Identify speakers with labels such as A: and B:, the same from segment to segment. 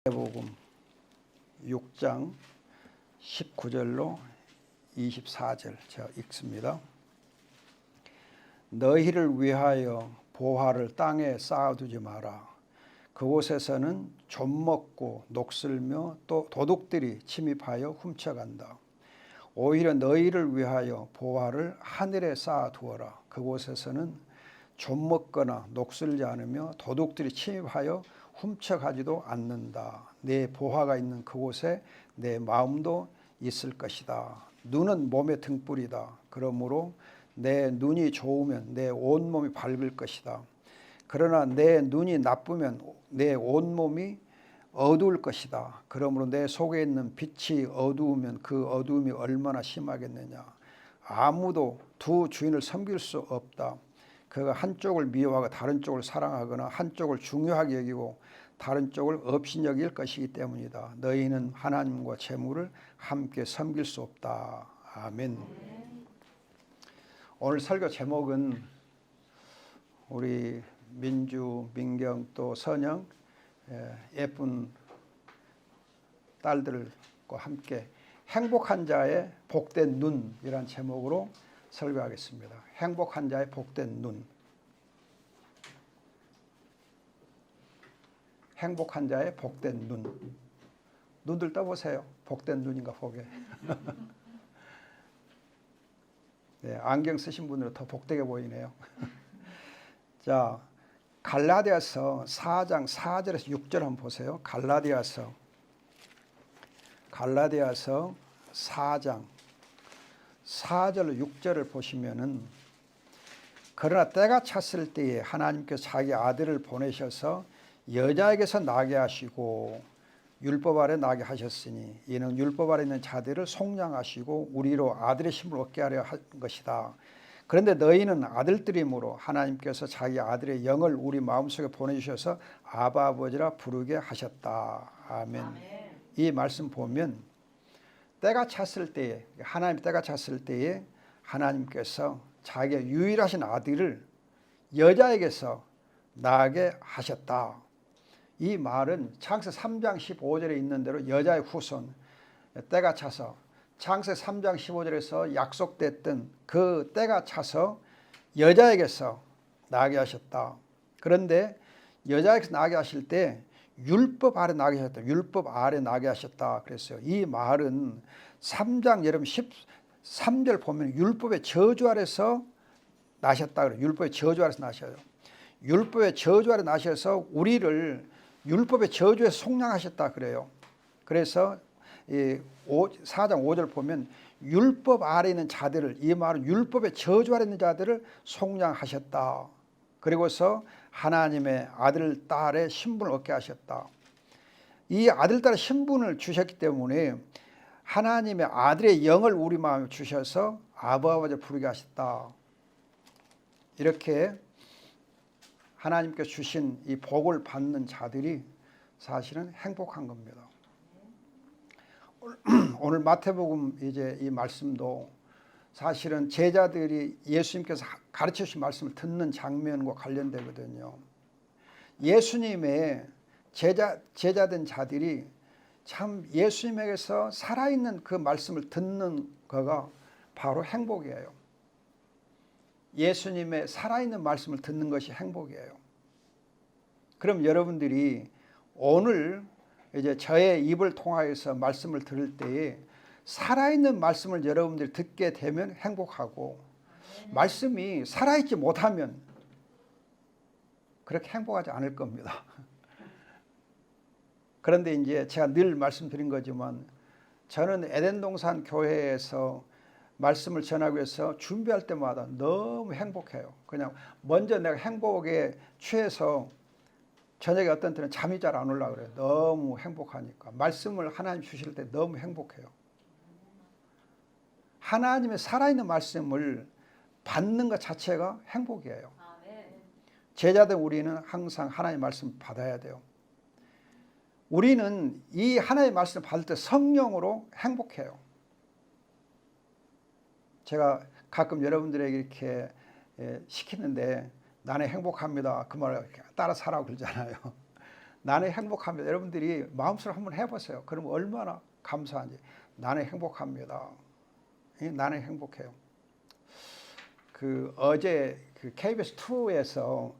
A: 마태복음 6장 19절로 24절 제가 읽습니다. 너희를 위하여 보화를 땅에 쌓아두지 마라. 그곳에서는 좀먹고 녹슬며 또 도둑들이 침입하여 훔쳐간다. 오히려 너희를 위하여 보화를 하늘에 쌓아두어라. 그곳에서는 좀먹거나 녹슬지 않으며 도둑들이 침입하여 훔쳐가지도 않는다. 내 보화가 있는 그곳에 내 마음도 있을 것이다. 눈은 몸의 등불이다. 그러므로 내 눈이 좋으면 내 온몸이 밝을 것이다. 그러나 내 눈이 나쁘면 내 온몸이 어두울 것이다. 그러므로 내 속에 있는 빛이 어두우면 그 어두움이 얼마나 심하겠느냐. 아무도 두 주인을 섬길 수 없다. 그가 한쪽을 미워하고 다른 쪽을 사랑하거나 한쪽을 중요하게 여기고 다른 쪽을 업신여길 것이기 때문이다. 너희는 하나님과 재물을 함께 섬길 수 없다. 아멘. 오늘 설교 제목은 우리 민주, 민경 또 선영 예쁜 딸들과 함께 행복한 자의 복된 눈이란 제목으로 설교하겠습니다. 행복한 자의 복된 눈. 행복한 자의 복된 눈. 눈들 떠보세요. 복된 눈인가 보게. 네, 안경 쓰신 분들은 더 복되게 보이네요. 자, 갈라디아서 4장 4절에서 6절 한번 보세요. 갈라디아서 4장 4절 6절을 보시면은 그러나 때가 찼을 때에 하나님께서 자기 아들을 보내셔서 여자에게서 나게 하시고 율법 아래 나게 하셨으니 이는 율법 아래 있는 자들을 속량하시고 우리로 아들의 힘을 얻게 하려 한 것이다. 그런데 너희는 아들들이므로 하나님께서 자기 아들의 영을 우리 마음속에 보내주셔서 아바 아버지라 부르게 하셨다. 아멘. 이 말씀 보면 때가 찼을 때에 하나님 때가 찼을 때에 하나님께서 자기의 유일하신 아들을 여자에게서 나게 하셨다. 이 말은 창세기 3장 15절에 있는 대로 여자의 후손 때가 차서 창세기 3장 15절에서 약속됐던 그 때가 차서 여자에게서 나게 하셨다. 그런데 여자에게서 나게 하실 때 율법 아래 나게 하셨다. 율법 아래 나게 하셨다. 그랬어요. 이 말은 3장 여러분 13절 보면 율법의 저주 아래서 나셨다. 그래요. 율법의 저주 아래서 나셔요. 율법의 저주 아래 나셔서 우리를 율법의 저주에서 속량하셨다 그래요. 그래서 이 4장 5절 보면 율법 아래 있는 자들을, 이 말은 율법의 저주 아래 있는 자들을 속량하셨다. 그리고서 하나님의 아들 딸의 신분을 얻게 하셨다. 이 아들 딸의 신분을 주셨기 때문에 하나님의 아들의 영을 우리 마음에 주셔서 아버지 부르게 하셨다. 이렇게 하나님께서 주신 이 복을 받는 자들이 사실은 행복한 겁니다. 오늘 마태복음 이제 이 말씀도 사실은 제자들이 예수님께서 가르쳐 주신 말씀을 듣는 장면과 관련되거든요. 예수님의 제자된 자들이 참 예수님에게서 살아있는 그 말씀을 듣는 거가 바로 행복이에요. 예수님의 살아있는 말씀을 듣는 것이 행복이에요. 그럼 여러분들이 오늘 이제 저의 입을 통하여서 말씀을 들을 때에 살아있는 말씀을 여러분들이 듣게 되면 행복하고 말씀이 살아있지 못하면 그렇게 행복하지 않을 겁니다. 그런데 이제 제가 늘 말씀드린 거지만 저는 에덴동산 교회에서 말씀을 전하기 위해서 준비할 때마다 너무 행복해요. 그냥 먼저 내가 행복에 취해서 저녁에 어떤 때는 잠이 잘 안 올라 그래요. 너무 행복하니까. 말씀을 하나님 주실 때 너무 행복해요. 하나님의 살아있는 말씀을 받는 것 자체가 행복이에요. 제자들 우리는 항상 하나님의 말씀 받아야 돼요. 우리는 이 하나님의 말씀을 받을 때 성령으로 행복해요. 제가 가끔 여러분들에게 이렇게 시키는데 나는 행복합니다. 그 말을 따라 살라고 그러잖아요. 나는 행복합니다. 여러분들이 마음속으로 한번 해보세요. 그럼 얼마나 감사한지. 나는 행복합니다. 나는 행복해요. 어제 KBS 2에서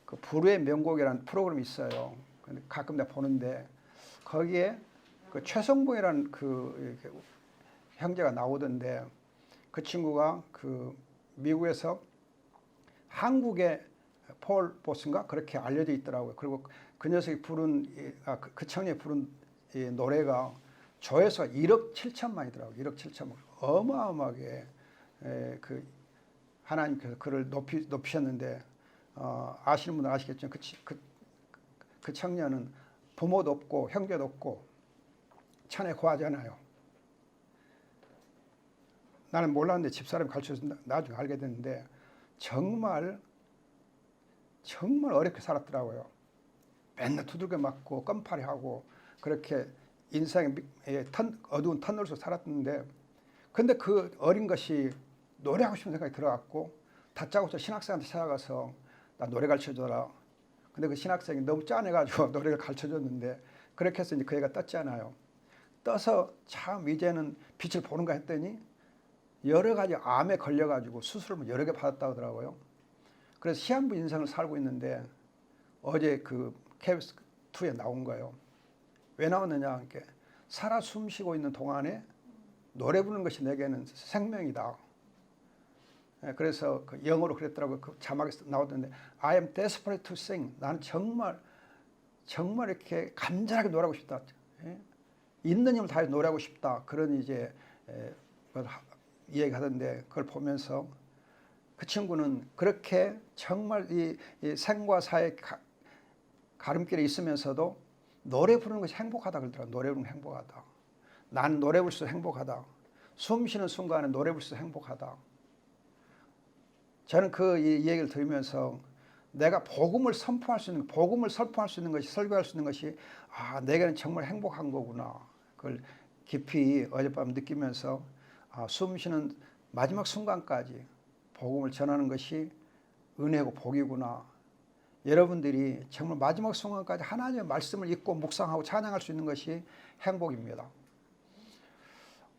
A: 불후의 명곡이라는 프로그램이 있어요. 근데 가끔 내가 보는데 거기에 최성봉이라는 형제가 나오던데 그 친구가 미국에서 한국의 폴 보스인가 그렇게 알려져 있더라고요. 그리고 그 녀석이 부른 그 청년이 부른 이 노래가 조회수가 1억 7천만이더라고요. 1억 7천만. 어마어마하게 하나님께서 그를 높이셨는데 아시는 분은 아시겠지만 그 청년은 부모도 없고 형제도 없고 천에 고하잖아요. 나는 몰랐는데 집사람이 가르쳐서 나중에 알게 됐는데 정말 어렵게 살았더라고요. 맨날 두들겨 맞고 껌파리 하고 그렇게 인생의 어두운 터널 속에 살았는데 근데 그 어린 것이 노래하고 싶은 생각이 들어갔고 다짜고짜 신학생한테 찾아가서 나 노래 가르쳐줘라. 근데 그 신학생이 너무 짠해가지고 노래를 가르쳐줬는데 그렇게 해서 이제 그 애가 떴잖아요. 떠서 참 이제는 빛을 보는가 했더니 여러 가지 암에 걸려가지고 수술을 여러 개 받았다고 하더라고요. 그래서 시한부 인생을 살고 있는데 어제 KBS2에 나온 거예요. 왜 나왔느냐 하니까 살아 숨쉬고 있는 동안에 노래 부르는 것이 내게는 생명이다. 그래서 영어로 그랬더라고요. 그 자막에 나오던데 I am desperate to sing. 나는 정말 이렇게 간절하게 노래하고 싶다. 있는 힘을 다해 노래하고 싶다. 그런 이제 이야기하던데 그걸 보면서 그 친구는 그렇게 정말 이 생과 사의 가름길에 있으면서도 노래 부르는 것이 행복하다 그러더라고요. 노래 부르는 게 행복하다. 난 노래 부를 수 행복하다. 숨 쉬는 순간에 노래 부를 수 행복하다. 저는 이 얘기를 들으면서 내가 복음을 선포할 수 있는 것이 설교할 수 있는 것이 내게는 정말 행복한 거구나. 그걸 깊이 어젯밤 느끼면서 숨 쉬는 마지막 순간까지 복음을 전하는 것이 은혜고 복이구나. 여러분들이 정말 마지막 순간까지 하나님의 말씀을 읽고 묵상하고 찬양할 수 있는 것이 행복입니다.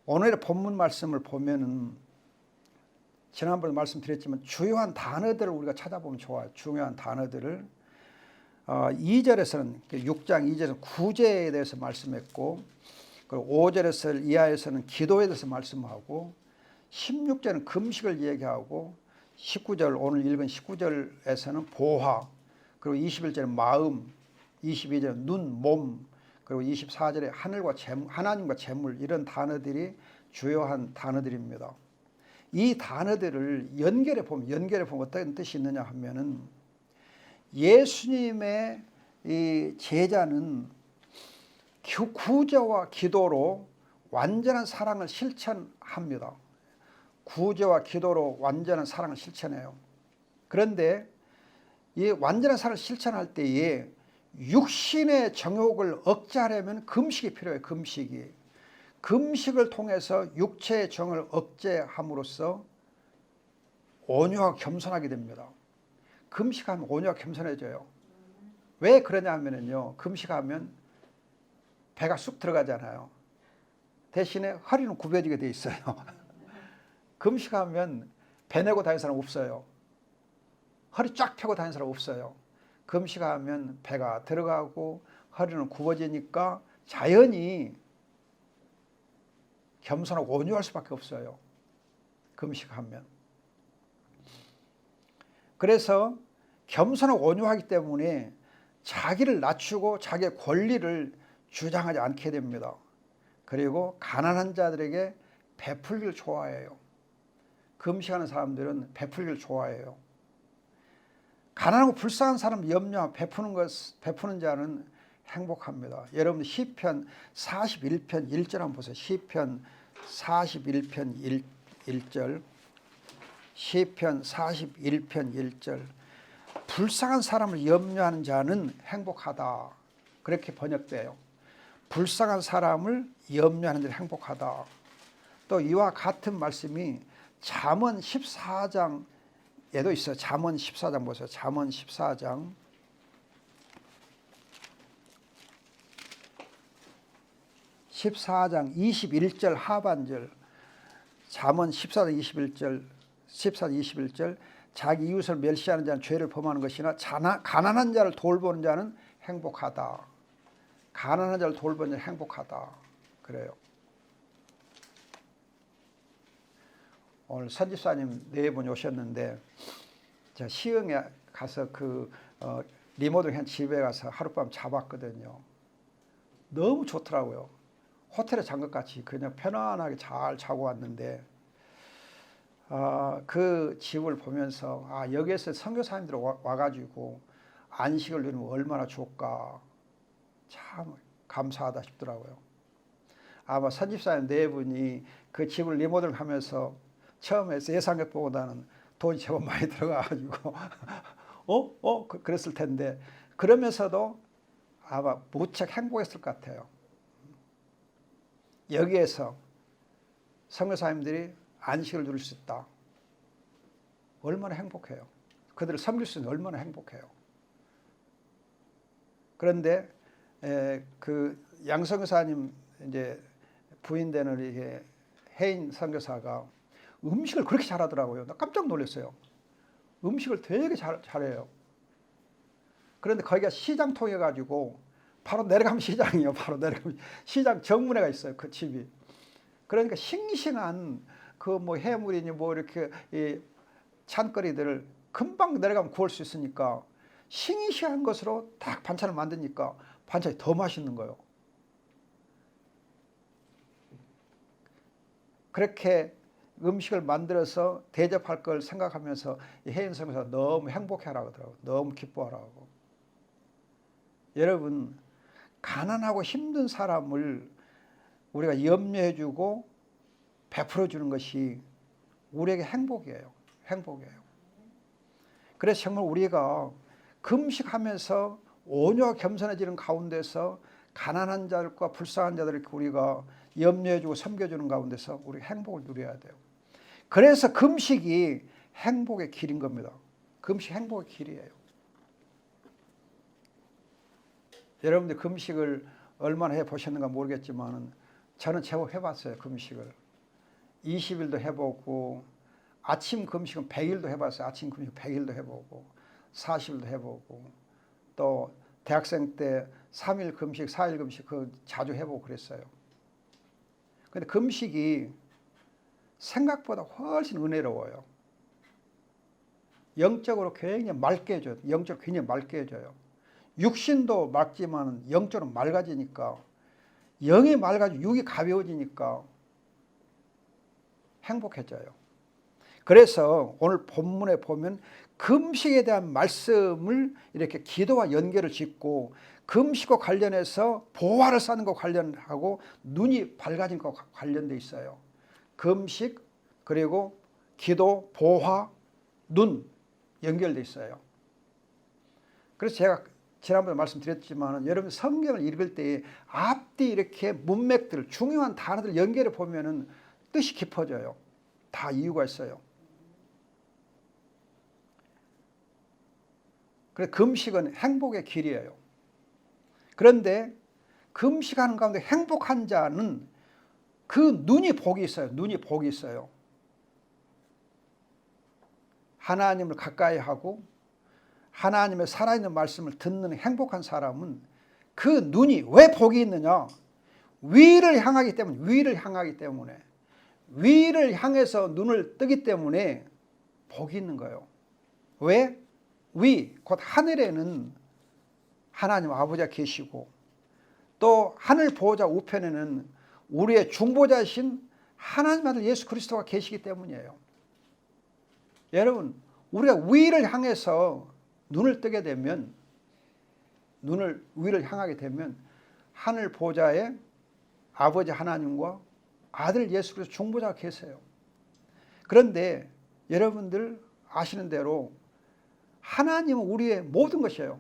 A: 오늘의 본문 말씀을 보면은 지난번에 말씀드렸지만 주요한 단어들을 우리가 찾아보면 좋아요. 중요한 단어들을 2절에서는 6장 2절에서 구제에 대해서 말씀했고 그리고 5절에서 이하에서는 기도에 대해서 말씀하고 16절은 금식을 얘기하고 19절 오늘 읽은 19절에서는 보화 그리고 21절은 마음 22절은 눈, 몸 그리고 24절에 하늘과 하나님과 재물 이런 단어들이 주요한 단어들입니다. 이 단어들을 연결해 보면 어떤 뜻이 있느냐 하면은 예수님의 이 제자는 구제와 기도로 완전한 사랑을 실천합니다. 구제와 기도로 완전한 사랑을 실천해요. 그런데 이 완전한 사랑을 실천할 때에 육신의 정욕을 억제하려면 금식이 필요해요. 금식을 통해서 육체의 정을 억제함으로써 온유하고 겸손하게 됩니다. 금식하면 온유하고 겸손해져요. 왜 그러냐 하면요. 금식하면 배가 쑥 들어가잖아요. 대신에 허리는 굽어지게 돼 있어요. 금식하면 배 내고 다니는 사람 없어요. 허리 쫙 펴고 다니는 사람 없어요. 금식하면 배가 들어가고 허리는 굽어지니까 자연히 겸손하고 온유할 수밖에 없어요. 금식하면. 그래서 겸손하고 온유하기 때문에 자기를 낮추고 자기의 권리를 주장하지 않게 됩니다. 그리고 가난한 자들에게 베풀기를 좋아해요. 금식하는 사람들은 베풀기를 좋아해요. 가난하고 불쌍한 사람 염려 베푸는 자는 행복합니다. 여러분 시편 41편 1절 한번 보세요. 시편 41편 1절 시편 41편 1절 불쌍한 사람을 염려하는 자는 행복하다. 그렇게 번역돼요. 불쌍한 사람을 염려하는 자는 행복하다. 또 이와 같은 말씀이 잠언 14장에도 있어요. 잠언 14장 보세요. 잠언 14장 14장 21절 하반절, 잠언 14장 21절, 14장 21절, 자기 이웃을 멸시하는 자는 죄를 범하는 것이나 가난한 자를 돌보는 자는 행복하다. 가난한 자를 돌보는 자는 행복하다. 그래요. 오늘 선집사님 네 분 오셨는데 제가 시흥에 가서 리모델링한 집에 가서 하룻밤 자봤거든요. 너무 좋더라고요. 호텔에 잔 것 같이 그냥 편안하게 잘 자고 왔는데 그 집을 보면서 여기에서 선교사님들 와가지고 안식을 누리면 얼마나 좋을까 참 감사하다 싶더라고요. 아마 선집사님 네 분이 그 집을 리모델링하면서 처음에 예상했보다는 돈이 제법 많이 들어가가지고 그랬을 텐데 그러면서도 아마 무척 행복했을 것 같아요. 여기에서 선교사님들이 안식을 누릴 수 있다. 얼마나 행복해요. 그들을 섬길 수 있는 얼마나 행복해요. 그런데 그 양선교사님 이제 부인되는 이게 혜인 선교사가 음식을 그렇게 잘하더라고요. 나 깜짝 놀랐어요. 음식을 되게 잘해요. 그런데 거기가 시장 통해 가지고 바로 내려가면 시장이에요. 바로 내려가면 시장 정문에가 있어요. 그 집이. 그러니까 싱싱한 그 해물이니 이렇게 이 찬거리들을 금방 내려가면 구울 수 있으니까 싱싱한 것으로 딱 반찬을 만드니까 반찬이 더 맛있는 거예요. 그렇게 음식을 만들어서 대접할 걸 생각하면서 혜인 선교사가 너무 행복해하라고 하더라고요. 너무 기뻐하라고. 여러분, 가난하고 힘든 사람을 우리가 염려해주고 베풀어주는 것이 우리에게 행복이에요. 행복이에요. 그래서 정말 우리가 금식하면서 온유와 겸손해지는 가운데서 가난한 자들과 불쌍한 자들을 우리가 염려해주고 섬겨주는 가운데서 우리 행복을 누려야 돼요. 그래서 금식이 행복의 길인 겁니다. 금식 행복의 길이에요. 여러분들 금식을 얼마나 해보셨는가 모르겠지만 저는 제법 해봤어요. 금식을 20일도 해보고 아침 금식은 100일도 해봤어요. 아침 금식 100일도 해보고 40일도 해보고 또 대학생 때 3일 금식 4일 금식 자주 해보고 그랬어요. 근데 금식이 생각보다 훨씬 은혜로워요. 영적으로 굉장히 맑게 해줘요. 영적으로 굉장히 맑게 해줘요. 육신도 맑지만 영적으로 맑아지니까 영이 맑아지고 육이 가벼워지니까 행복해져요. 그래서 오늘 본문에 보면 금식에 대한 말씀을 이렇게 기도와 연결을 짓고 금식과 관련해서 보화를 쌓는 것 관련하고 눈이 밝아진 것 관련돼 있어요. 금식 그리고 기도, 보화, 눈 연결돼 있어요. 그래서 제가 지난번에 말씀드렸지만 여러분 성경을 읽을 때 앞뒤 이렇게 문맥들 중요한 단어들 연결해 보면은 뜻이 깊어져요. 다 이유가 있어요. 그래서 금식은 행복의 길이에요. 그런데 금식하는 가운데 행복한 자는 그 눈이 복이 있어요. 눈이 복이 있어요. 하나님을 가까이 하고 하나님의 살아있는 말씀을 듣는 행복한 사람은 그 눈이 왜 복이 있느냐? 위를 향하기 때문에 위를 향해서 눈을 뜨기 때문에 복이 있는 거예요. 왜? 위, 곧 하늘에는 하나님 아버지가 계시고 또 하늘 보호자 우편에는 우리의 중보자이신 하나님 아들 예수 그리스도가 계시기 때문이에요. 여러분, 우리가 위를 향해서 눈을 뜨게 되면 위를 향하게 되면 하늘 보좌에 아버지 하나님과 아들 예수 그리스도 중보자가 계세요. 그런데 여러분들 아시는 대로 하나님은 우리의 모든 것이에요.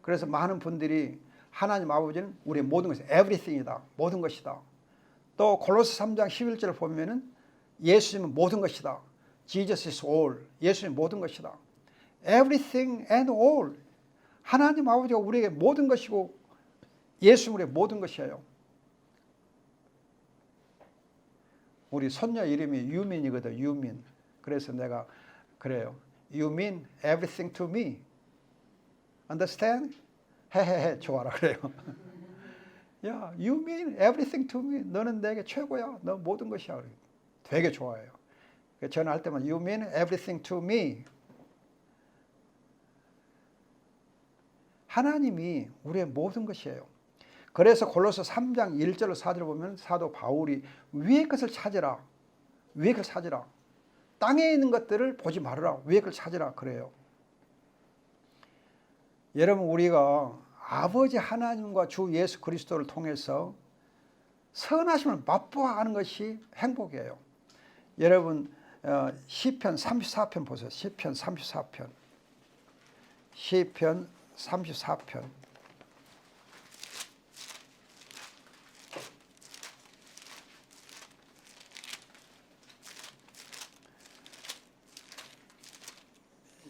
A: 그래서 많은 분들이 하나님 아버지는 우리의 모든 것이 everything이다. 모든 것이다. 또 골로새 3장 11절을 보면은 예수님은 모든 것이다. Jesus is all. 예수님 모든 것이다. Everything and all. 하나님 아버지가 우리에게 모든 것이고 예수님의 모든 것이에요. 우리 손녀 이름이 유민이거든. 유민. 그래서 내가 그래요. You mean everything to me. Understand? 헤헤헤 좋아라 그래요. 야, you mean everything to me. 너는 내게 최고야. 너 모든 것이야. 되게 좋아해요. 전화할 때만 you mean everything to me. 하나님이 우리의 모든 것이에요. 그래서 골로새 3장 1절 4절 보면 사도 바울이 위의 것을 찾으라. 위의 것을 찾으라. 땅에 있는 것들을 보지 말아라. 위의 것을 찾으라 그래요. 여러분 우리가 아버지 하나님과 주 예수 그리스도를 통해서 선하심을 맛보아 하는 것이 행복이에요. 여러분 시편 34편 보세요. 시편 34편. 시편 34편.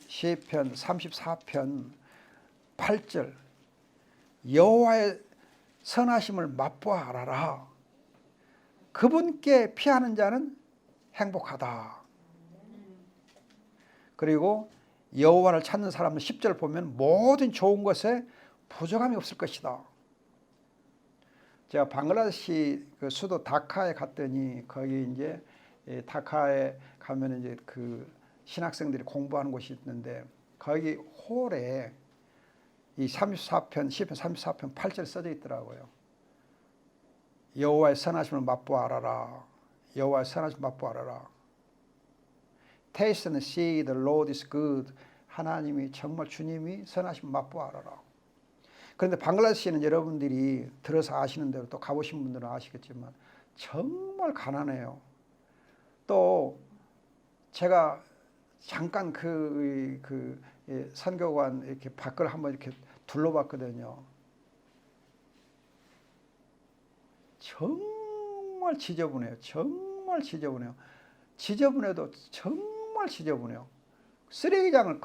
A: 시편 34편 8절 여호와의 선하심을 맛보아 알아라. 그분께 피하는 자는 행복하다. 그리고 여호와를 찾는 사람은 10절 보면 모든 좋은 것에 부족함이 없을 것이다. 제가 방글라데시 그 수도 다카에 갔더니 거기 이제 다카에 가면 이제 그 신학생들이 공부하는 곳이 있는데 거기 홀에 이 34편 시편 34편 8절 써져 있더라고요. 여호와의 선하심을 맛보아 알아라. 여호와의 선하심을 맛보아 알아라. Taste and see the Lord is good. 하나님이 정말 주님이 선하심을 맛보아 알아라. 그런데 방글라데시는 여러분들이 들어서 아시는 대로 또 가보신 분들은 아시겠지만 정말 가난해요. 또 제가 잠깐 그 선교관 이렇게 밖을 한번 이렇게 둘러봤거든요. 정말 지저분해요. 정말 지저분해요. 지저분해도 정말 지저분해요. 쓰레기장을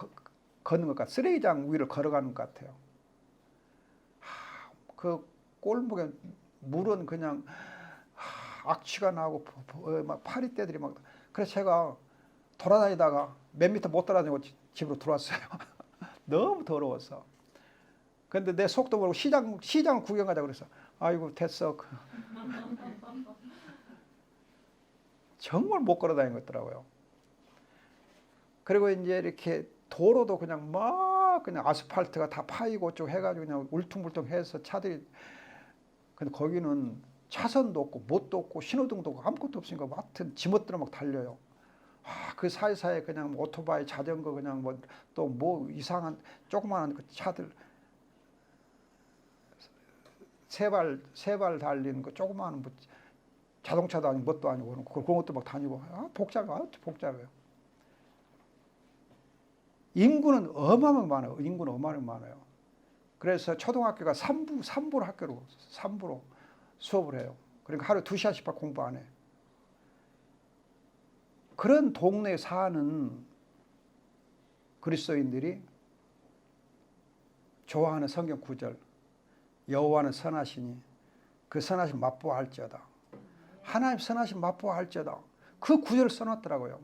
A: 걷는 것 같아요. 쓰레기장 위를 걸어가는 것 같아요. 그 골목에 물은 그냥 악취가 나고 막 파리떼들이 막. 그래서 제가 돌아다니다가 몇 미터 못 돌아다니고 집으로 들어왔어요. 너무 더러웠어. 근데 내 속도 모르고 시장 구경하자 그래서 아이고 됐어. 정말 못 걸어다니는 것 같더라고요. 그리고 이제 이렇게 도로도 그냥 막 그냥 아스팔트가 다 파이고 쭉 해가지고 그냥 울퉁불퉁해서 차들이. 근데 거기는 차선도 없고 못도 없고 신호등도 없고 아무것도 없으니까 하여튼 지멋대로 막 달려요. 그 사이사이에 그냥 뭐 오토바이, 자전거 그냥 뭐 또 뭐 이상한 조그마한 그 차들 세 발 달리는 거 조그마한 뭐 자동차도 아니고 뭣도 아니고 그런 것도 막 다니고 복잡해요. 인구는 어마어마하게 많아요. 인구는 어마어마하게 많아요. 그래서 초등학교가 3부로 학교로 3부로 수업을 해요. 그러니까 하루 2시간씩밖에 공부 안 해. 그런 동네에 사는 그리스도인들이 좋아하는 성경 구절 여호와는 선하시니 그 선하심 맛보아 할지어다. 하나님 선하심 맛보아 할지어다. 그 구절을 써놨더라고요.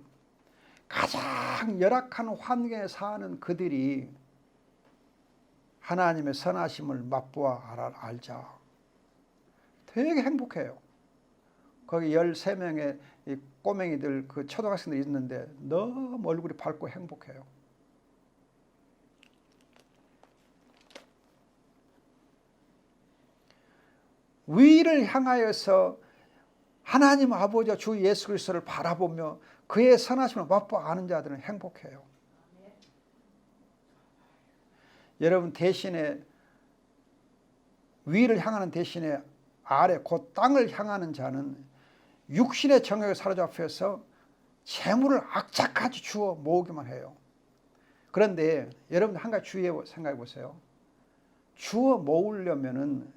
A: 가장 열악한 환경에 사는 그들이 하나님의 선하심을 맛보아 알자. 되게 행복해요. 거기 13명의 꼬맹이들 그 초등학생들이 있는데 너무 얼굴이 밝고 행복해요. 위를 향하여서 하나님 아버지와 주 예수 그리스도를 바라보며 그의 선하심을 맛보아 아는 자들은 행복해요. 여러분 대신에 위를 향하는 대신에 아래 곧 땅을 향하는 자는 육신의 정욕에 사로잡혀서 재물을 악착같이 주워 모으기만 해요. 그런데 여러분 한 가지 생각해 보세요. 주워 모으려면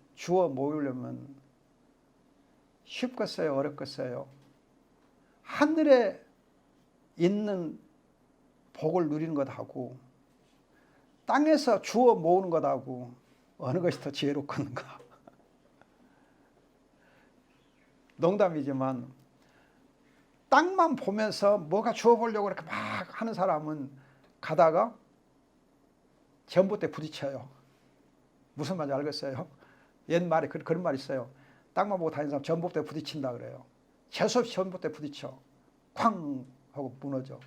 A: 쉽겠어요? 어렵겠어요? 하늘에 있는 복을 누리는 것하고 땅에서 주워 모으는 것하고 어느 것이 더 지혜롭겠는가? 농담이지만 땅만 보면서 뭐가 주워보려고 그렇게 막 하는 사람은 가다가 전봇대에 부딪혀요. 무슨 말인지 알겠어요? 옛말에 그런 말 있어요. 땅만 보고 다니는 사람 전봇대에 부딪힌다 그래요. 재수없이 전봇대에 부딪혀. 쾅 하고 무너져.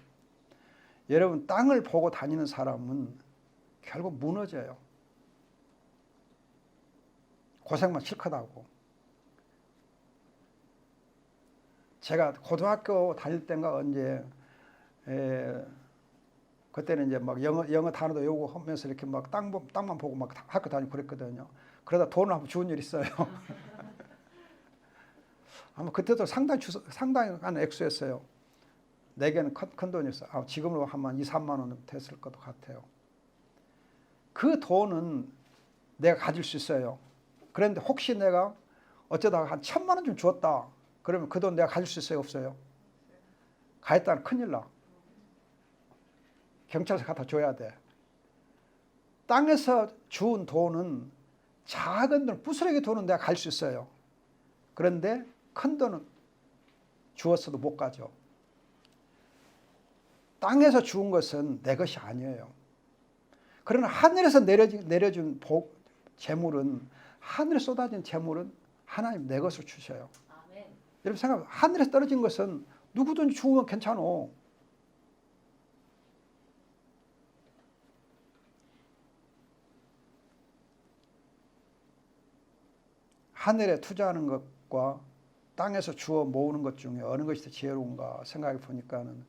A: 여러분, 땅을 보고 다니는 사람은 결국 무너져요. 고생만 실컷 하고. 제가 고등학교 다닐 때인가 언제 그때는 이제 막 영어 단어도 외우고 하면서 이렇게 막 땅만 보고 막 학교 다니고 그랬거든요. 그러다 돈을 한번 주운 일이 있어요. 아마 그때도 상당한 액수였어요. 내게는 큰 돈이었어요. 지금으로 하면 2, 3만 원 됐을 것 같아요. 그 돈은 내가 가질 수 있어요. 그런데 혹시 내가 어쩌다가 한 1,000만 원 좀 주었다. 그러면 그 돈 내가 가질 수 있어요? 없어요? 가했다는 큰일 나. 경찰서 갖다 줘야 돼. 땅에서 주운 돈은 작은 돈, 부스러기 돈은 내가 갈 수 있어요. 그런데 큰 돈은 주었어도 못 가죠. 땅에서 주운 것은 내 것이 아니에요. 그러나 하늘에서 내려준 재물은, 하늘에 쏟아진 재물은 하나님 내 것을 주셔요. 아멘. 여러분 생각해, 하늘에서 떨어진 것은 누구든지 주우면 괜찮아. 하늘에 투자하는 것과 땅에서 주워 모으는 것 중에 어느 것이 더 지혜로운가 생각해 보니까는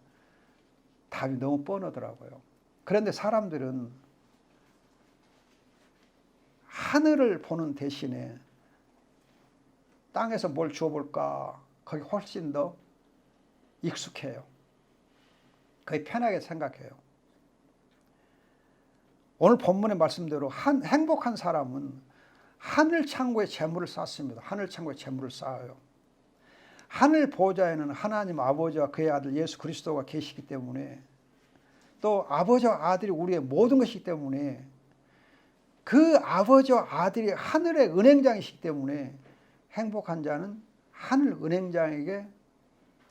A: 답이 너무 뻔하더라고요. 그런데 사람들은 하늘을 보는 대신에 땅에서 뭘 주워볼까, 거기 훨씬 더 익숙해요. 거기 편하게 생각해요. 오늘 본문의 말씀대로 행복한 사람은 하늘 창고에 재물을 쌓습니다. 하늘 창고에 재물을 쌓아요. 하늘 보좌에는 하나님 아버지와 그의 아들 예수 그리스도가 계시기 때문에, 또 아버지와 아들이 우리의 모든 것이기 때문에, 그 아버지와 아들이 하늘의 은행장이시기 때문에 행복한 자는 하늘 은행장에게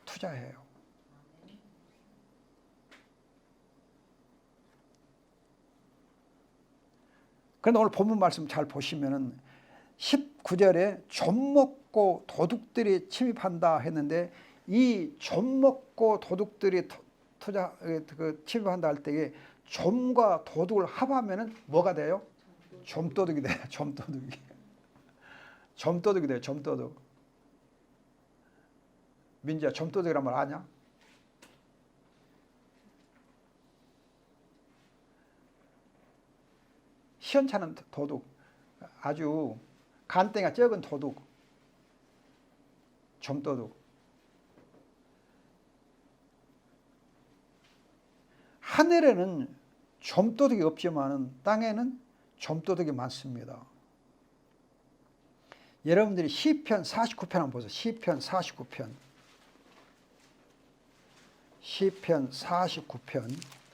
A: 투자해요. 그런데 오늘 본문 말씀 잘 보시면은 19절에 좀 먹고 도둑들이 침입한다 했는데, 이 좀 먹고 도둑들이 침입한다 할 때에 좀과 도둑을 합하면은 뭐가 돼요? 좀도둑이 돼요. 좀도둑이. 좀도둑이 돼요. 좀도둑. 민지야, 좀도둑이란 말 아냐? 시원찮은 도둑, 아주 간땡이가 적은 도둑, 좀도둑. 하늘에는 좀도둑이 없지만 땅에는 좀도둑이 많습니다. 여러분들이 시편 49편 한번 보세요. 시편 49편. 시편 49편.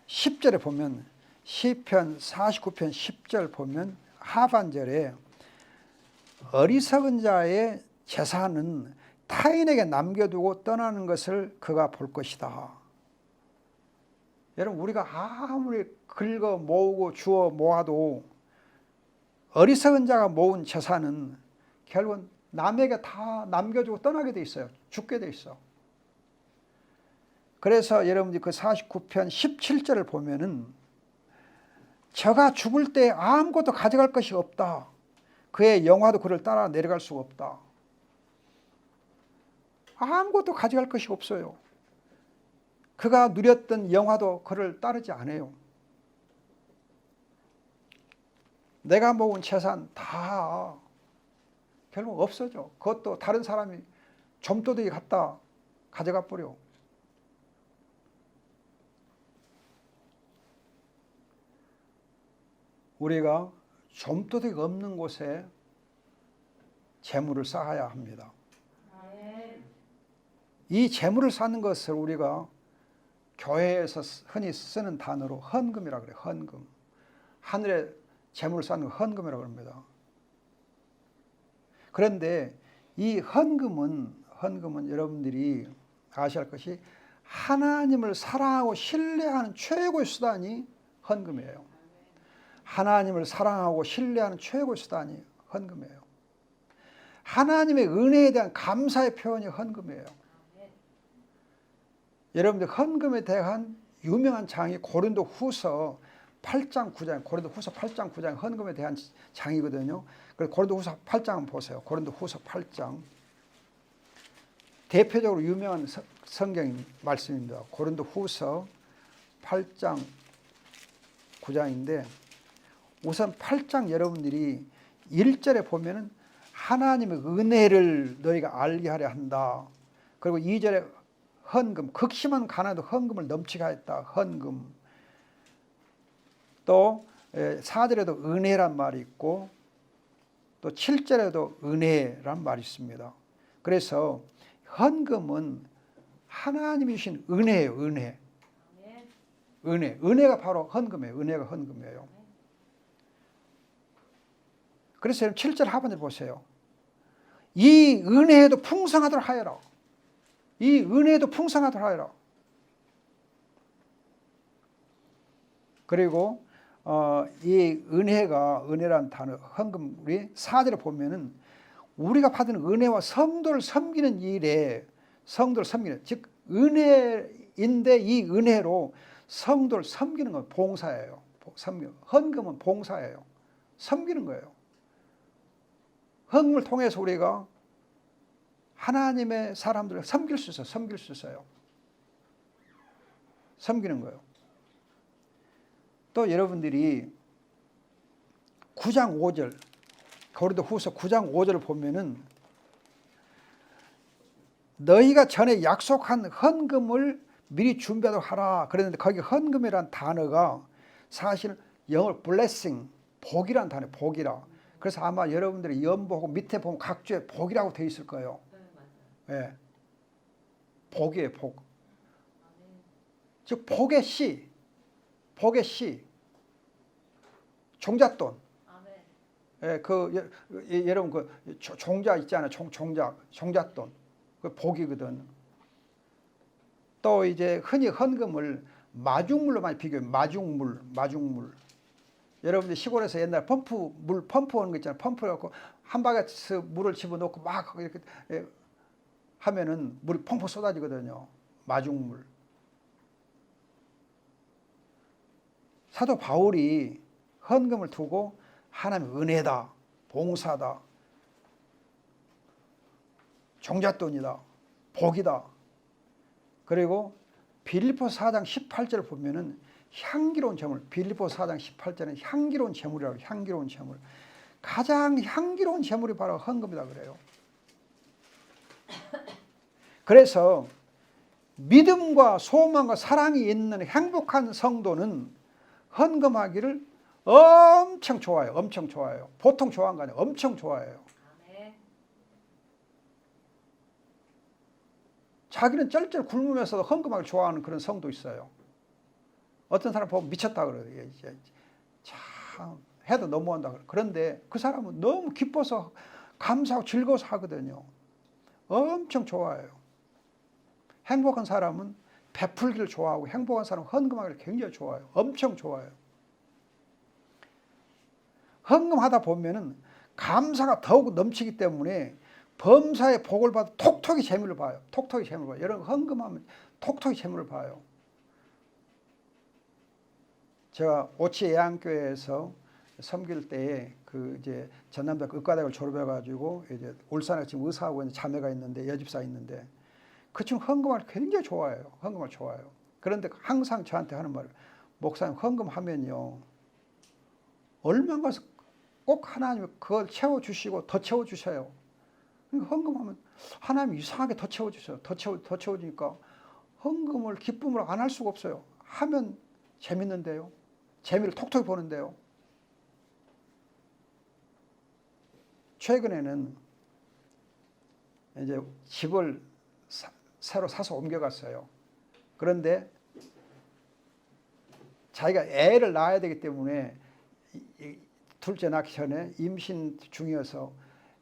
A: 10절에 보면, 시편 49편 10절 보면 하반절에 어리석은 자의 재산은 타인에게 남겨두고 떠나는 것을 그가 볼 것이다. 여러분, 우리가 아무리 긁어 모으고 주워 모아도 어리석은 자가 모은 재산은 결국은 남에게 다 남겨주고 떠나게 돼 있어요. 죽게 돼 있어. 그래서 여러분들이 그 49편 17절을 보면은, 저가 죽을 때 아무것도 가져갈 것이 없다. 그의 영화도 그를 따라 내려갈 수가 없다. 아무것도 가져갈 것이 없어요. 그가 누렸던 영화도 그를 따르지 않아요. 내가 모은 재산 다 결국 없어져. 그것도 다른 사람이 좀도둑이 갖다 가져가 버려. 우리가 좀도둑이 없는 곳에 재물을 쌓아야 합니다. 이 재물을 쌓는 것을 우리가 교회에서 흔히 쓰는 단어로 헌금이라고 그래요. 헌금. 하늘에 재물을 쌓는 걸 헌금이라고 합니다. 그런데 이 헌금은 여러분들이 아셔야 할 것이 하나님을 사랑하고 신뢰하는 최고의 수단이 헌금이에요. 하나님을 사랑하고 신뢰하는 최고의 수단이 헌금이에요. 하나님의 은혜에 대한 감사의 표현이 헌금이에요. 여러분들 헌금에 대한 유명한 장이 고린도후서 8장 9장, 고린도후서 8장 9장 헌금에 대한 장이거든요. 그래서 고린도후서 8장 한번 보세요. 고린도후서 8장. 대표적으로 유명한 성경 말씀입니다. 고린도후서 8장 9장인데 우선 8장 여러분들이 1절에 보면은 하나님의 은혜를 너희가 알게 하려 한다. 그리고 2절에 헌금, 극심한 가난에도 헌금을 넘치게 하였다. 헌금. 또 4절에도 은혜란 말이 있고 또 7절에도 은혜란 말이 있습니다. 그래서 헌금은 하나님이 주신 은혜예요. 은혜가 바로 헌금이에요. 은혜가 헌금이에요. 그래서 7절 하반절 보세요. 이 은혜에도 풍성하도록 하여라. 이 은혜에도 풍성하도록 하여라. 그리고 이 은혜란 단어 헌금 우리 4절에 보면은 우리가 받은 은혜와 성도를 섬기는 일에 성도를 섬기는 즉 은혜인데 이 은혜로 성도를 섬기는 건 봉사예요. 헌금은 봉사예요. 섬기는 거예요. 헌금을 통해서 우리가 하나님의 사람들을 섬길 수 있어요. 섬기는 거예요. 또 여러분들이 9장 5절 고린도후서 9장 5절을 보면은 너희가 전에 약속한 헌금을 미리 준비하도록 하라. 그랬는데 거기 헌금이란 단어가 사실 영어로 blessing, 복이란 단어, 복이라. 그래서 아마 여러분들이 연보고 밑에 보면 각주에 복이라고 되어 있을 거예요. 네. 복이에요, 복. 즉 복의 씨, 종잣돈. 예, 여러분 그 종자 있잖아요, 종잣돈. 그 복이거든. 또 이제 흔히 헌금을 마중물로 많이 비교해요. 마중물. 여러분들 시골에서 옛날 물 펌프 오는 거 있잖아요. 펌프해갖고 한 바가지 물을 집어넣고 막 이렇게 하면은 물이 펑펑 쏟아지거든요. 마중물. 사도 바울이 헌금을 두고 하나님의 은혜다, 봉사다, 종잣돈이다, 복이다. 그리고 빌립보서 4장 18절을 보면은 향기로운 제물, 빌립보서 4장 18절은 향기로운 제물이라고 해요. 향기로운 제물. 가장 향기로운 제물이 바로 헌금이다 그래요. 그래서 믿음과 소망과 사랑이 있는 행복한 성도는 헌금하기를 엄청 좋아해요. 엄청 좋아해요. 보통 좋아하는 거 아니에요. 엄청 좋아해요. 자기는 쩔쩔 굶으면서도 헌금하기를 좋아하는 그런 성도 있어요. 어떤 사람 보면 미쳤다 그래요. 참 해도 너무한다 그래요. 그런데 그 사람은 너무 기뻐서 감사하고 즐거워서 하거든요. 엄청 좋아해요. 행복한 사람은 베풀기를 좋아하고 행복한 사람은 헌금하기를 굉장히 좋아해요. 엄청 좋아해요. 헌금하다 보면은 감사가 더욱 넘치기 때문에 범사의 복을 받아 톡톡이 재물을 봐요. 여러분 헌금하면 톡톡이 재물을 봐요. 제가 오치 예안교회에서 섬길 때에 그 이제 전남대학교 의과대학을 졸업해가지고 이제 울산에 지금 의사하고 있는 자매가 있는데 여집사 있는데 그 친구 헌금을 굉장히 좋아해요. 헌금을 좋아해요. 그런데 항상 저한테 하는 말, 목사님 헌금하면요 얼마나 꼭 하나님이 그걸 채워주시고 더 채워주셔요. 헌금하면 하나님이 이상하게 더 채워주셔요. 더 채워주니까 헌금을 기쁨으로 안 할 수가 없어요. 하면 재밌는데요. 재미를 톡톡히 보는데요. 최근에는 이제 집을 새로 사서 옮겨갔어요. 그런데 자기가 애를 낳아야 되기 때문에 둘째 낳기 전에 임신 중이어서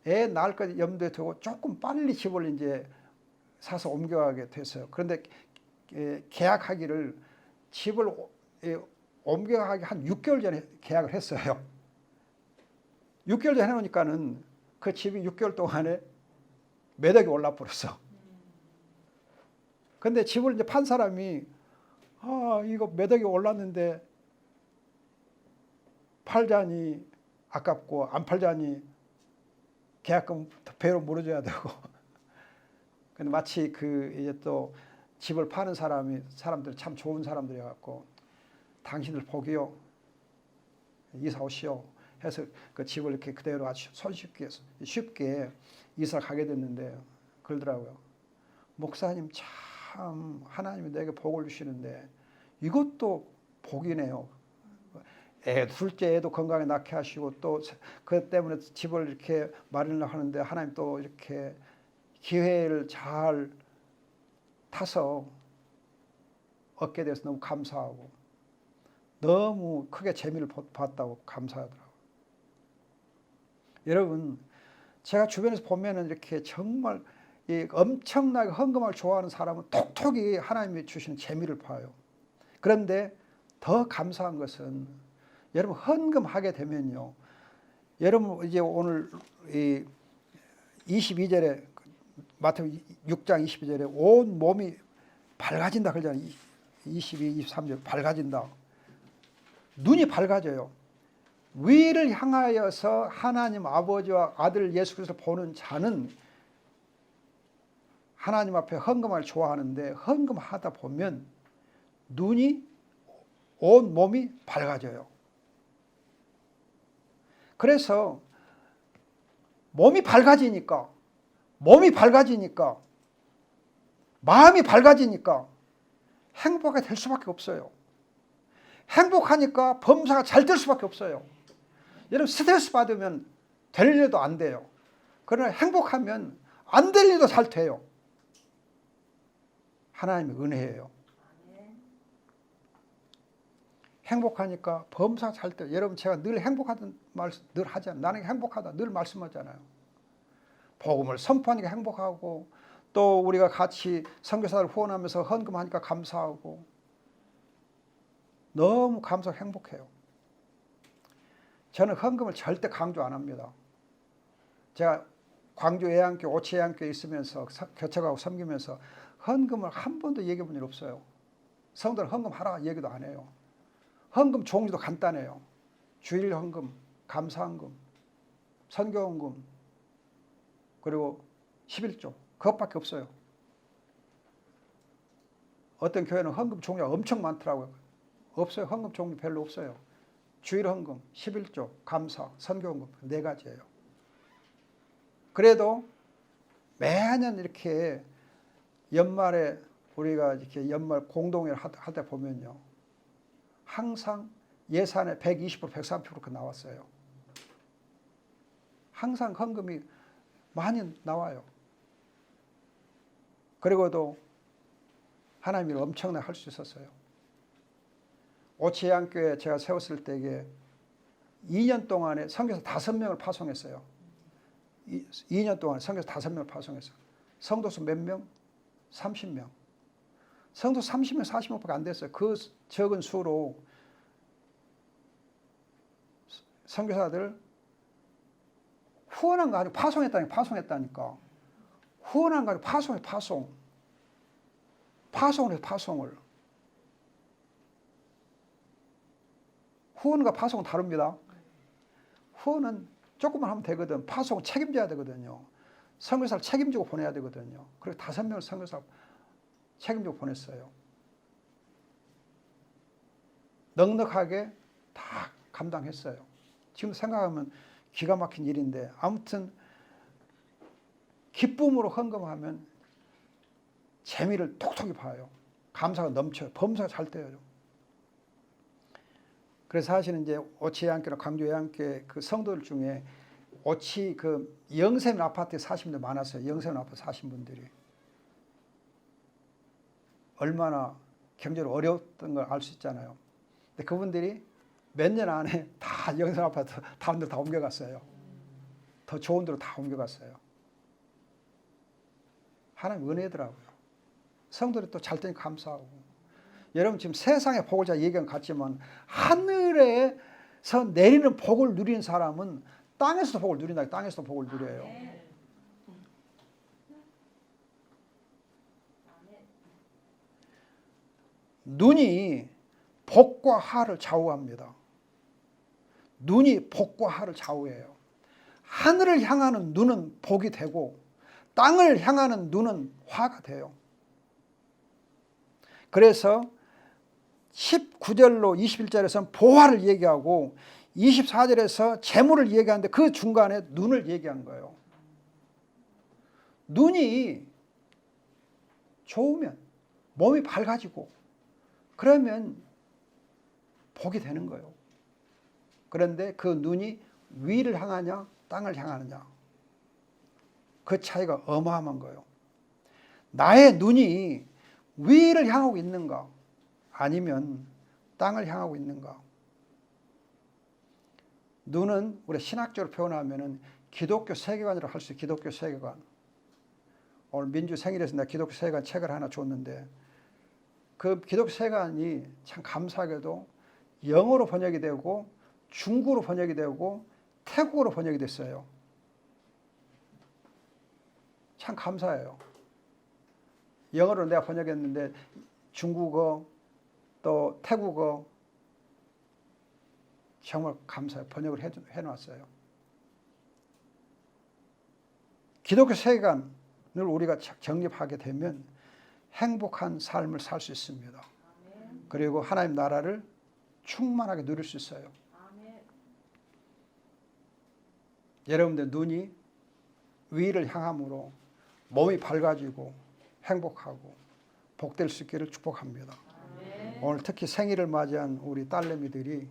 A: 애 낳을 것 염두에 두고 조금 빨리 집을 이제 사서 옮겨가게 됐어요. 그런데 계약하기를 집을 옮겨가기 한 6개월 전에 계약을 했어요. 6개월 전에 해놓으니까는 그 집이 6개월 동안에 매덕이 올라 버렸어. 근데 집을 이제 판 사람이 이거 매덕이 올랐는데 팔자니 아깝고 안 팔자니 계약금 배로 물어줘야 되고. 근데 마치 그 이제 또 집을 파는 사람들 참 좋은 사람들이 갖고 당신들 보기요 이사 오시오 해서 그 집을 이렇게 그대로 아주 쉽게 이사 가게 됐는데 그러더라고요. 목사님 참 하나님이 내게 복을 주시는데 이것도 복이네요. 둘째 애도 건강에 낳게 하시고 또 그 때문에 집을 이렇게 마련을 하는데 하나님 또 이렇게 기회를 잘 타서 얻게 돼서 너무 감사하고 너무 크게 재미를 봤다고 감사하더라고요. 여러분 제가 주변에서 보면은 이렇게 정말 엄청나게 헌금을 좋아하는 사람은 톡톡이 하나님이 주시는 재미를 봐요. 그런데 더 감사한 것은 여러분 헌금하게 되면요. 여러분 이제 오늘 22절에 마태복음 6장 22절에 온 몸이 밝아진다 그러잖아요. 22, 23절 밝아진다. 눈이 밝아져요. 위를 향하여서 하나님 아버지와 아들 예수 그리스도를 보는 자는 하나님 앞에 헌금을 좋아하는데 헌금하다 보면 눈이 온 몸이 밝아져요. 그래서 몸이 밝아지니까 마음이 밝아지니까 행복하게 될 수밖에 없어요. 행복하니까 범사가 잘 될 수밖에 없어요. 여러분 스트레스 받으면 될 일도 안 돼요. 그러나 행복하면 안 될 일도 잘 돼요. 하나님의 은혜예요. 행복하니까 범사가 잘 돼요. 여러분 제가 늘 행복하다는 말 늘 하잖아요. 나는 행복하다 늘 말씀하잖아요. 복음을 선포하니까 행복하고 또 우리가 같이 선교사를 후원하면서 헌금하니까 감사하고 너무 감사하고 행복해요. 저는 헌금을 절대 강조 안 합니다. 제가 광주 애안교, 오치 애안교에 있으면서 교척하고 섬기면서 헌금을 한 번도 얘기해 본 일 없어요. 성도는 헌금하라 얘기도 안 해요. 헌금 종류도 간단해요. 주일 헌금, 감사 헌금, 선교 헌금, 그리고 11조 그것밖에 없어요. 어떤 교회는 헌금 종류가 엄청 많더라고요. 없어요. 헌금 종류 별로 없어요. 주일 헌금, 11조, 감사, 선교 헌금 4가지예요. 그래도 매년 이렇게 연말에 우리가 이렇게 연말 공동회를 하다 보면요. 항상 예산의 120%, 130% 나왔어요. 항상 헌금이 많이 나와요. 그리고도 하나님이 엄청나게 할 수 있었어요. 오치안교회 제가 세웠을 때에 2년 동안에 선교사 5명을 파송했어요. 2년 동안에 선교사 5명을 파송했어요. 성도수 몇 명? 30명. 성도 30명, 40명밖에 안 됐어요. 그 적은 수로 선교사들 후원한 거 아니고 파송했다니까. 후원한 거 아니고 파송을 해서 파송을. 후원과 파송은 다릅니다. 후원은 조금만 하면 되거든. 파송은 책임져야 되거든요. 선교사를 책임지고 보내야 되거든요. 그래서 5명을 선교사 책임지고 보냈어요. 넉넉하게 다 감당했어요. 지금 생각하면 기가 막힌 일인데 아무튼 기쁨으로 헌금하면 재미를 톡톡히 봐요. 감사가 넘쳐요. 범사가 잘 돼요. 그래서 사실은 이제 오치 애안교나 광주 애안교회 그 성도들 중에 오치 그 영세민 아파트에 사신 분들 많았어요. 영세민 아파트 사신 분들이 얼마나 경제로 어려웠던 걸 알 수 있잖아요. 근데 그분들이 몇 년 안에 다 영성 아파트 다른 데로 다 옮겨갔어요. 더 좋은 데로 다 옮겨갔어요. 하나님 은혜더라고요. 성도들이 또 잘 되니 감사하고. 여러분 지금 세상의 복을 제가 얘기한 것 같지만 하늘에서 내리는 복을 누리는 사람은 땅에서도 복을 누린다. 땅에서도 복을 누려요. 눈이 복과 하를 좌우합니다. 눈이 복과 하를 좌우해요. 하늘을 향하는 눈은 복이 되고 땅을 향하는 눈은 화가 돼요. 그래서 19절로 21절에서는 보화를 얘기하고 24절에서 재물을 얘기하는데 그 중간에 눈을 얘기한 거예요. 눈이 좋으면 몸이 밝아지고 그러면 복이 되는 거예요. 그런데 그 눈이 위를 향하냐 땅을 향하느냐 그 차이가 어마어마한 거예요. 나의 눈이 위를 향하고 있는가 아니면 땅을 향하고 있는가. 눈은 우리 신학적으로 표현하면 기독교 세계관이라고 할 수 있어요. 기독교 세계관. 오늘 민주 생일에서 내가 기독교 세계관 책을 하나 줬는데 그 기독교 세계관이 참 감사하게도 영어로 번역이 되고 중국어로 번역이 되고 태국어로 번역이 됐어요. 참 감사해요. 영어로 내가 번역했는데 중국어 또 태국어 정말 감사해요. 번역을 해놨어요. 기독교 세계관을 우리가 정립하게 되면 행복한 삶을 살 수 있습니다. 그리고 하나님 나라를 충만하게 누릴 수 있어요. 여러분들 눈이 위를 향함으로 몸이 밝아지고 행복하고 복될 수 있기를 축복합니다. 오늘 특히 생일을 맞이한 우리 딸내미들이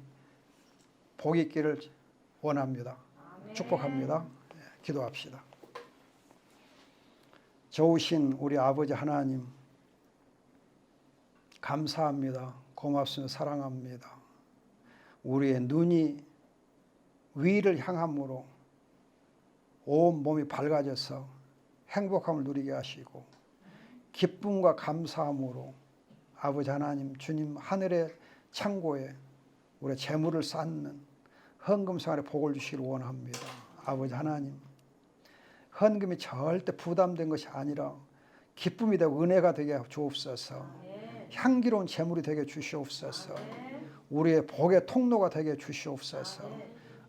A: 복이 있기를 원합니다. 축복합니다. 기도합시다. 좋으신 우리 아버지 하나님 감사합니다. 고맙습니다. 사랑합니다. 우리의 눈이 위를 향함으로 온 몸이 밝아져서 행복함을 누리게 하시고 기쁨과 감사함으로 아버지 하나님 주님 하늘의 창고에 우리 재물을 쌓는 헌금 생활에 복을 주시기를 원합니다. 아버지 하나님 헌금이 절대 부담된 것이 아니라 기쁨이 되고 은혜가 되게 주옵소서. 향기로운 재물이 되게 주시옵소서. 우리의 복의 통로가 되게 주시옵소서.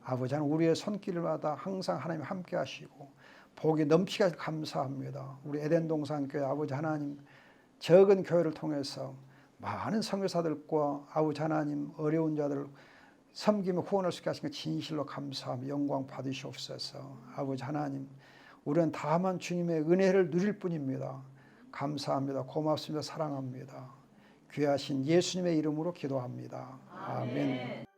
A: 아버지 하나님 우리의 손길마다 항상 하나님 함께 하시고 복이 넘치게 하셔서 감사합니다. 우리 에덴 동산교회 아버지 하나님 적은 교회를 통해서 많은 선교사들과 아버지 하나님 어려운 자들을 섬기며 후원할 수 있게 하신 것 진실로 감사하며 영광 받으시옵소서. 아버지 하나님 우리는 다만 주님의 은혜를 누릴 뿐입니다. 감사합니다. 고맙습니다. 사랑합니다. 귀하신 예수님의 이름으로 기도합니다. 아멘.